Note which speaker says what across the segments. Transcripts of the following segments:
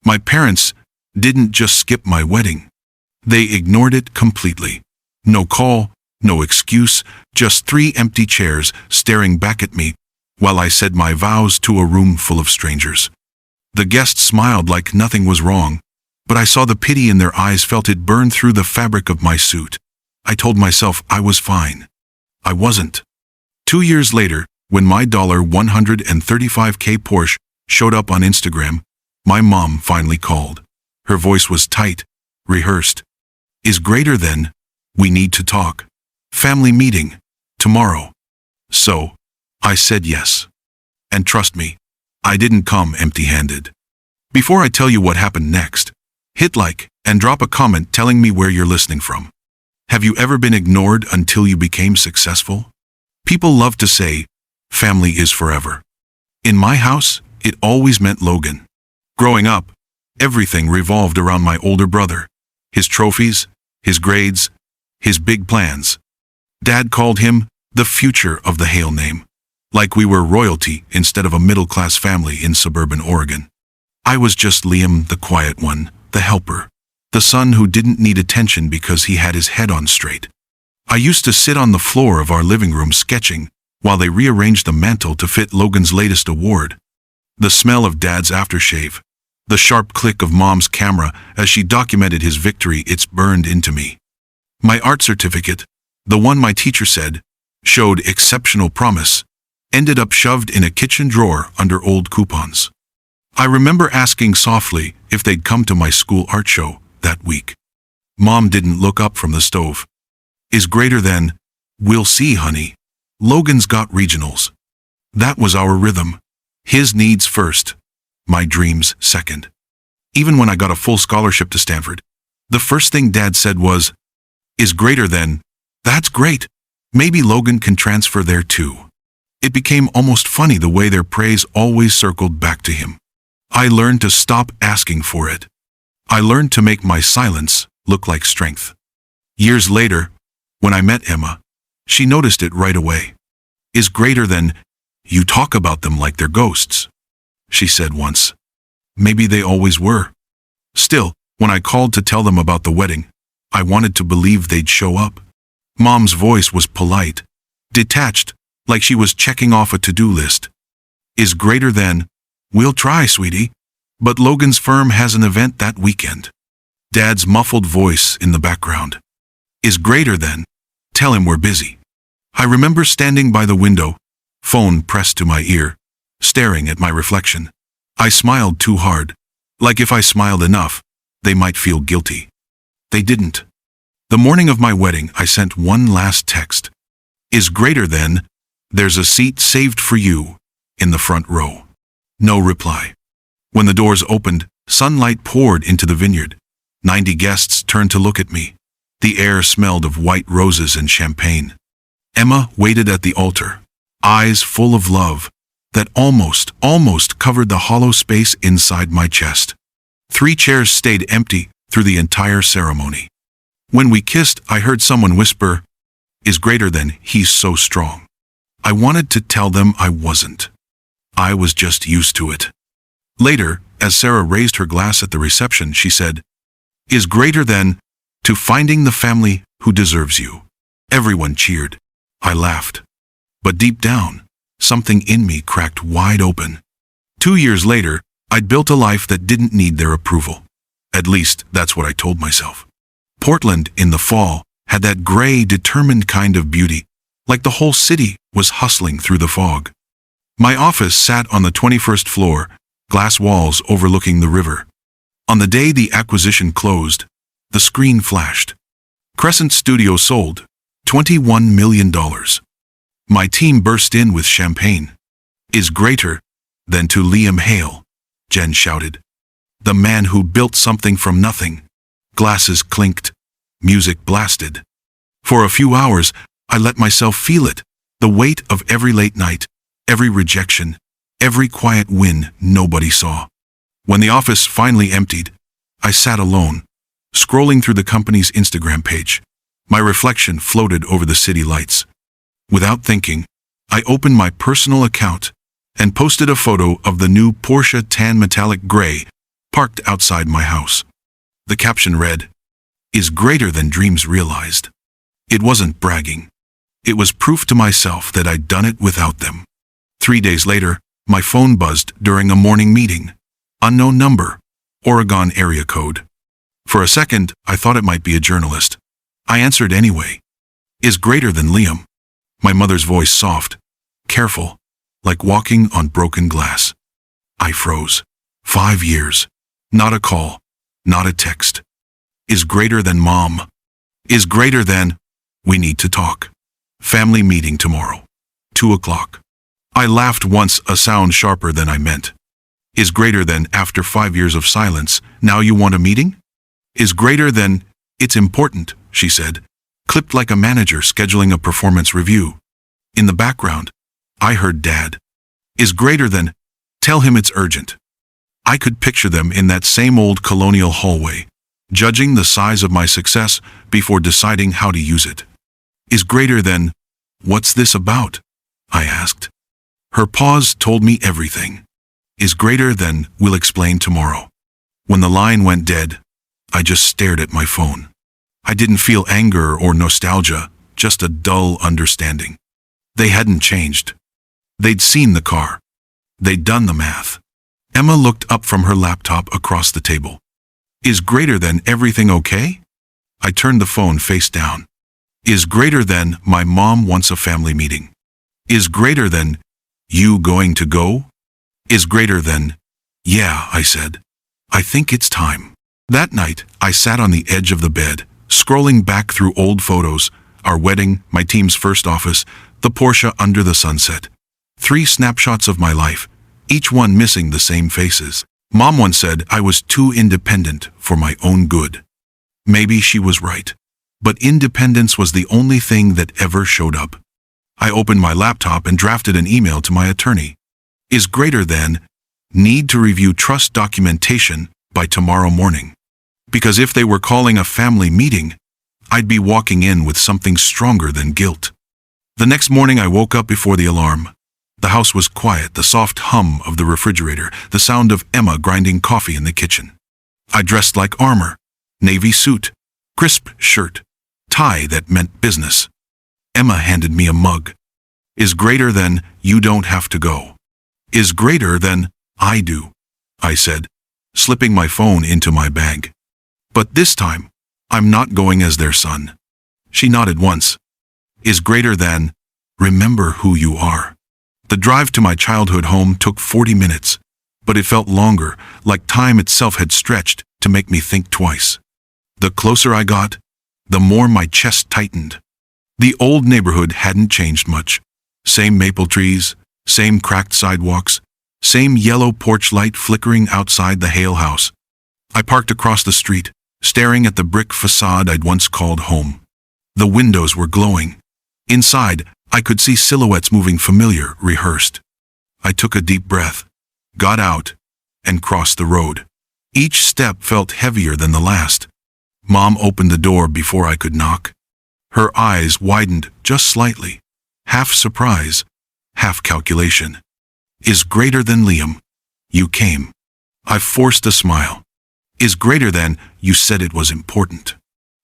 Speaker 1: My parents didn't just skip my wedding. They ignored it completely. No call, no excuse, just 3 empty chairs staring back at me while I said my vows to a room full of strangers. The guests smiled like nothing was wrong, but I saw the pity in their eyes, felt it burn through the fabric of my suit. I told myself I was fine. I wasn't. 2 years later, when my $135K Porsche showed up on Instagram, my mom finally called. Her voice was tight, rehearsed. Is greater than, we need to talk. Family meeting, tomorrow. So, I said yes. And trust me, I didn't come empty-handed. Before I tell you what happened next, hit like and drop a comment telling me where you're listening from. Have you ever been ignored until you became successful? People love to say, family is forever. In my house, it always meant Logan. Growing up, everything revolved around my older brother. His trophies, his grades, his big plans. Dad called him the future of the Hale name, like we were royalty instead of a middle-class family in suburban Oregon. I was just Liam, the quiet one, the helper, the son who didn't need attention because he had his head on straight. I used to sit on the floor of our living room sketching while they rearranged the mantle to fit Logan's latest award. The smell of Dad's aftershave, the sharp click of Mom's camera as she documented his victory, it's burned into me. My art certificate, the one my teacher said showed exceptional promise, ended up shoved in a kitchen drawer under old coupons. I remember asking softly if they'd come to my school art show that week. Mom didn't look up from the stove. Is greater than, we'll see, honey. Logan's got regionals. That was our rhythm. His needs first, my dreams second. Even when I got a full scholarship to Stanford, the first thing Dad said was, is greater than, that's great. Maybe Logan can transfer there too. It became almost funny the way their praise always circled back to him. I learned to stop asking for it. I learned to make my silence look like strength. Years later, when I met Emma, she noticed it right away. Is greater than, you talk about them like they're ghosts, she said once. Maybe they always were. Still, when I called to tell them about the wedding, I wanted to believe they'd show up. Mom's voice was polite, detached, like she was checking off a to-do list. Is greater than, we'll try, sweetie, but Logan's firm has an event that weekend. Dad's muffled voice in the background. Is greater than, tell him we're busy. I remember standing by the window, phone pressed to my ear, staring at my reflection. I smiled too hard, like if I smiled enough, they might feel guilty. They didn't. The morning of my wedding, I sent one last text. Is greater than, there's a seat saved for you in the front row. No reply. When the doors opened, sunlight poured into the vineyard. 90 guests turned to look at me. The air smelled of white roses and champagne. Emma waited at the altar, eyes full of love that almost covered the hollow space inside my chest. 3 chairs stayed empty through the entire ceremony. When we kissed, I heard someone whisper, is greater than, he's so strong. I wanted to tell them I wasn't. I was just used to it. Later, as Sarah raised her glass at the reception, she said, is greater than, to finding the family who deserves you. Everyone cheered. I laughed. But deep down, something in me cracked wide open. 2 years later, I'd built a life that didn't need their approval. At least, that's what I told myself. Portland, in the fall, had that gray, determined kind of beauty, like the whole city was hustling through the fog. My office sat on the 21st floor, glass walls overlooking the river. On the day the acquisition closed, the screen flashed. Crescent Studio sold, $21 million. My team burst in with champagne. Is greater than to Liam Hale, Jen shouted. The man who built something from nothing. Glasses clinked. Music blasted. For a few hours, I let myself feel it, the weight of every late night, every rejection, every quiet win nobody saw. When the office finally emptied, I sat alone, scrolling through the company's Instagram page. My reflection floated over the city lights. Without thinking, I opened my personal account and posted a photo of the new Porsche tan metallic gray parked outside my house. The caption read, "Is greater than dreams realized." It wasn't bragging. It was proof to myself that I'd done it without them. 3 days later, my phone buzzed during a morning meeting. Unknown number, Oregon area code. For a second, I thought it might be a journalist. I answered anyway. "Is greater than Liam." My mother's voice soft, careful, like walking on broken glass. I froze. 5 years. Not a call. Not a text. "Is greater than Mom." "Is greater than, we need to talk. Family meeting tomorrow. 2 o'clock. I laughed once, a sound sharper than I meant. "Is greater than, after 5 years of silence, now you want a meeting?" "Is greater than, it's important," she said, clipped like a manager scheduling a performance review. In the background, I heard Dad. "Is greater than, tell him it's urgent." I could picture them in that same old colonial hallway, judging the size of my success before deciding how to use it. "Is greater than, what's this about?" I asked. Her pause told me everything. "Is greater than, we'll explain tomorrow." When the line went dead, I just stared at my phone. I didn't feel anger or nostalgia, just a dull understanding. They hadn't changed. They'd seen the car. They'd done the math. Emma looked up from her laptop across the table. "Is greater than, everything okay?" I turned the phone face down. "Is greater than, my mom wants a family meeting." "Is greater than, you going to go?" "Is greater than, yeah," I said. "I think it's time." That night, I sat on the edge of the bed, scrolling back through old photos, our wedding, my team's first office, the Porsche under the sunset. 3 snapshots of my life, each one missing the same faces. Mom once said I was too independent for my own good. Maybe she was right. But independence was the only thing that ever showed up. I opened my laptop and drafted an email to my attorney. "Is greater than, need to review trust documentation by tomorrow morning." Because if they were calling a family meeting, I'd be walking in with something stronger than guilt. The next morning I woke up before the alarm. The house was quiet, the soft hum of the refrigerator, the sound of Emma grinding coffee in the kitchen. I dressed like armor, navy suit, crisp shirt, tie that meant business. Emma handed me a mug. "Is greater than, you don't have to go." "Is greater than, I do," I said, slipping my phone into my bag. "But this time, I'm not going as their son." She nodded once. "Is greater than, remember who you are." The drive to my childhood home took 40 minutes, but it felt longer, like time itself had stretched to make me think twice. The closer I got, the more my chest tightened. The old neighborhood hadn't changed much. Same maple trees, same cracked sidewalks, same yellow porch light flickering outside the Hale house. I parked across the street, staring at the brick facade I'd once called home. The windows were glowing. Inside, I could see silhouettes moving familiar, rehearsed. I took a deep breath, got out, and crossed the road. Each step felt heavier than the last. Mom opened the door before I could knock. Her eyes widened just slightly, half surprise, half calculation. "Is greater than, Liam, you came." I forced a smile. "Is greater than, you said it was important."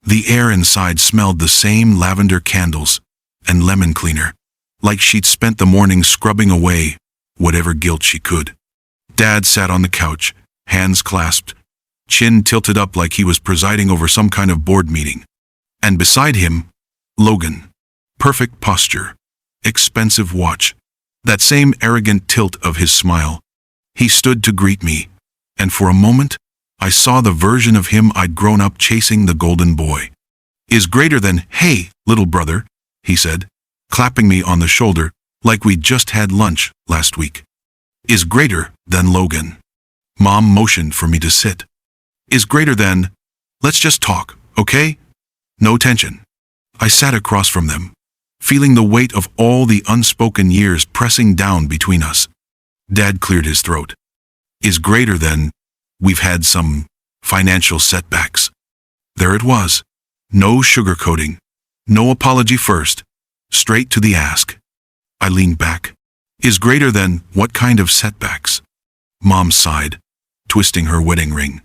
Speaker 1: The air inside smelled the same lavender candles and lemon cleaner, like she'd spent the morning scrubbing away whatever guilt she could. Dad sat on the couch, hands clasped, chin tilted up like he was presiding over some kind of board meeting. And beside him, Logan. Perfect posture, expensive watch, that same arrogant tilt of his smile. He stood to greet me, and for a moment, I saw the version of him I'd grown up chasing, the golden boy. "Is greater than, hey, little brother," he said, clapping me on the shoulder like we'd just had lunch last week. "Is greater than, Logan." Mom motioned for me to sit. "Is greater than, let's just talk, okay? No tension." I sat across from them, feeling the weight of all the unspoken years pressing down between us. Dad cleared his throat. "Is greater than, we've had some financial setbacks." There it was. No sugarcoating. No apology first. Straight to the ask. I leaned back. "Is greater than, what kind of setbacks?" Mom sighed. twisting her wedding ring,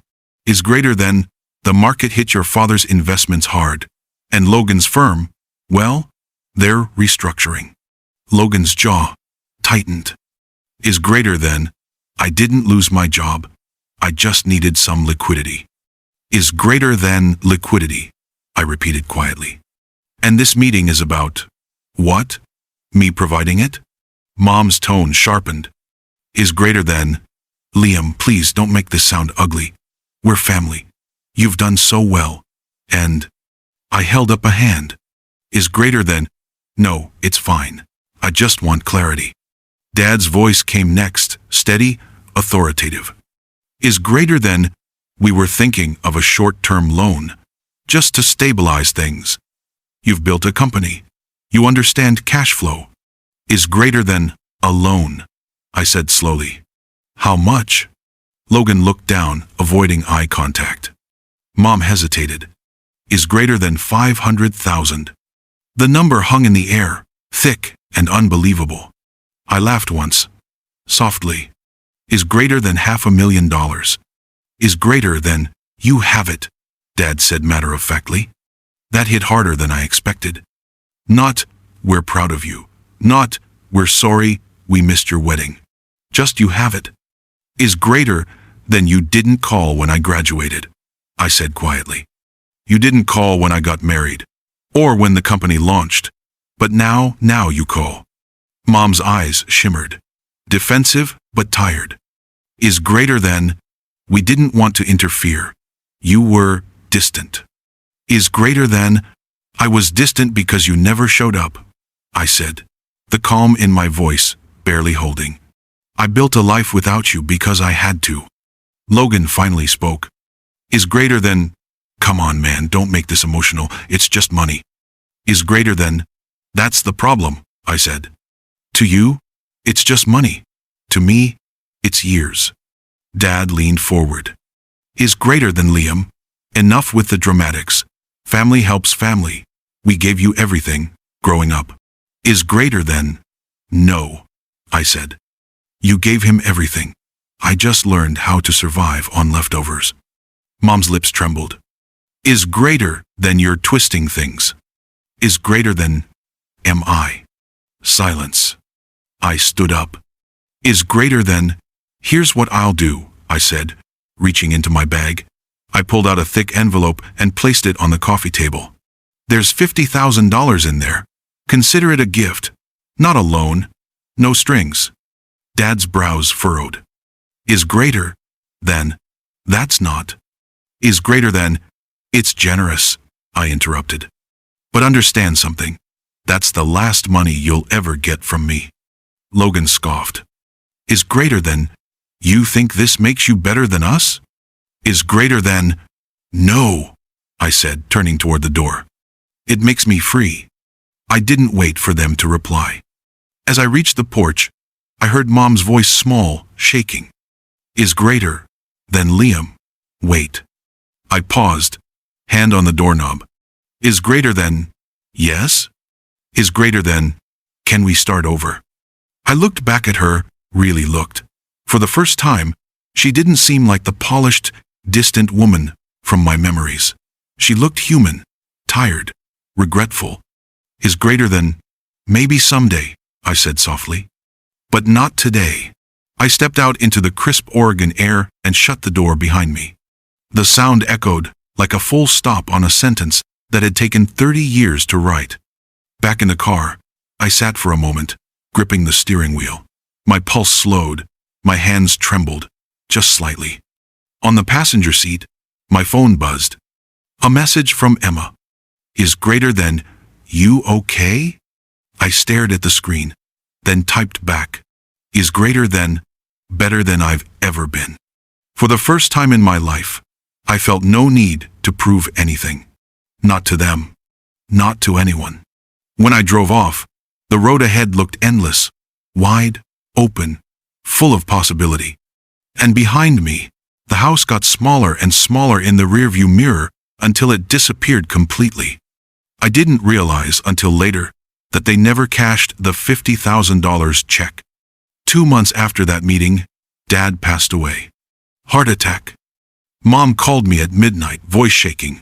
Speaker 1: is greater than the market hit your father's investments hard, and Logan's firm, well, they're restructuring. Logan's jaw tightened. Is greater than I didn't lose my job, I just needed some liquidity. Is greater than liquidity, I repeated quietly. And this meeting is about what? Me providing it? Mom's tone sharpened. Is greater than Liam, please don't make this sound ugly. We're family. You've done so well. And I held up a hand. Is greater than no, it's fine. I just want clarity. Dad's voice came next, steady, authoritative. Is greater than we were thinking of a short-term loan, just to stabilize things. You've built a company. You understand cash flow. Is greater than a loan, I said slowly. How much? Logan looked down, avoiding eye contact. Mom hesitated. Is greater than 500,000. The number hung in the air, thick and unbelievable. I laughed once, softly. Is greater than $500,000. Is greater than you have it, Dad said matter-of-factly. That hit harder than I expected. Not, we're proud of you. Not, we're sorry we missed your wedding. Just you have it. Is greater than you didn't call when I graduated, I said quietly. You didn't call when I got married, or when the company launched. But now you call. Mom's eyes shimmered. Defensive, but tired. Is greater than we didn't want to interfere. You were distant. Is greater than I was distant because you never showed up, I said, the calm in my voice barely holding. I built a life without you because I had to. Logan finally spoke. Is greater than come on man, don't make this emotional, it's just money. Is greater than that's the problem, I said. To you, it's just money. To me, it's years. Dad leaned forward. Is greater than Liam. Enough with the dramatics. Family helps family. We gave you everything, growing up. Is greater than no, I said. You gave him everything. I just learned how to survive on leftovers. Mom's lips trembled. Is greater than you're twisting things. Is greater than am I. Silence. I stood up. Is greater than here's what I'll do, I said, reaching into my bag. I pulled out a thick envelope and placed it on the coffee table. There's $50,000 in there. Consider it a gift, not a loan. No strings. Dad's brows furrowed. Is greater than that's not. Is greater than it's generous, I interrupted. But understand something. That's the last money you'll ever get from me. Logan scoffed. Is greater than you think this makes you better than us? Is greater than no, I said, turning toward the door. It makes me free. I didn't wait for them to reply. As I reached the porch, I heard Mom's voice small, shaking. Is greater than Liam. Wait. I paused, hand on the doorknob. Is greater than yes? Is greater than can we start over? I looked back at her, really looked. For the first time, she didn't seem like the polished, distant woman from my memories. She looked human, tired, regretful. Is greater than maybe someday, I said softly. But not today. I stepped out into the crisp Oregon air and shut the door behind me. The sound echoed like a full stop on a sentence that had taken 30 years to write. Back in the car, I sat for a moment, gripping the steering wheel. My pulse slowed, my hands trembled, just slightly. On the passenger seat, my phone buzzed. A message from Emma. Is greater than you okay? I stared at the screen, then typed back. Is greater than better than I've ever been. For the first time in my life, I felt no need to prove anything. Not to them. Not to anyone. When I drove off, the road ahead looked endless, wide, open, full of possibility. And behind me, the house got smaller and smaller in the rearview mirror until it disappeared completely. I didn't realize until later that they never cashed the $50,000 check. 2 months after that meeting, Dad passed away. Heart attack. Mom called me at midnight, voice shaking.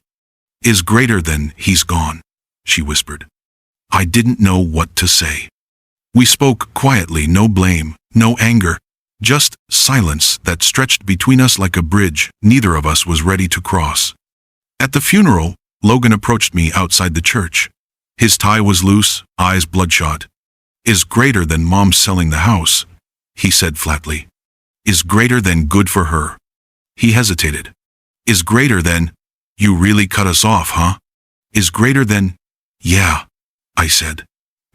Speaker 1: Is greater than he's gone, she whispered. I didn't know what to say. We spoke quietly, no blame, no anger, just silence that stretched between us like a bridge neither of us was ready to cross. At the funeral, Logan approached me outside the church. His tie was loose, eyes bloodshot. Is greater than Mom selling the house, he said flatly. Is greater than good for her. He hesitated. Is greater than, you really cut us off, huh? Is greater than, yeah, I said.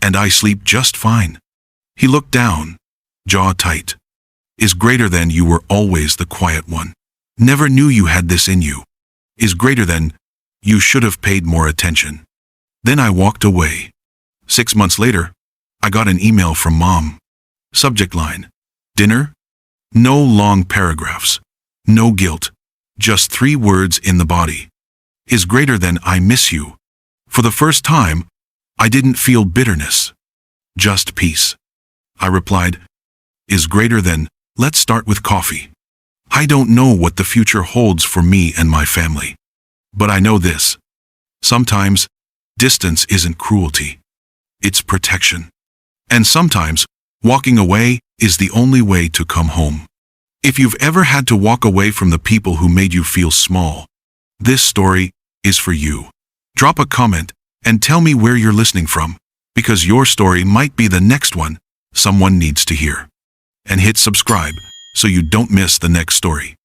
Speaker 1: And I sleep just fine. He looked down, jaw tight. Is greater than you were always the quiet one. Never knew you had this in you. Is greater than, you should have paid more attention. Then I walked away. 6 months later, I got an email from Mom. Subject line, dinner? No long paragraphs. No guilt. Just 3 words in the body. Is greater than I miss you. For the first time, I didn't feel bitterness. Just peace. I replied, is greater than, let's start with coffee. I don't know what the future holds for me and my family. But I know this. Sometimes, distance isn't cruelty. It's protection. And sometimes, walking away is the only way to come home. If you've ever had to walk away from the people who made you feel small, this story is for you. Drop a comment and tell me where you're listening from, because your story might be the next one someone needs to hear. And hit subscribe so you don't miss the next story.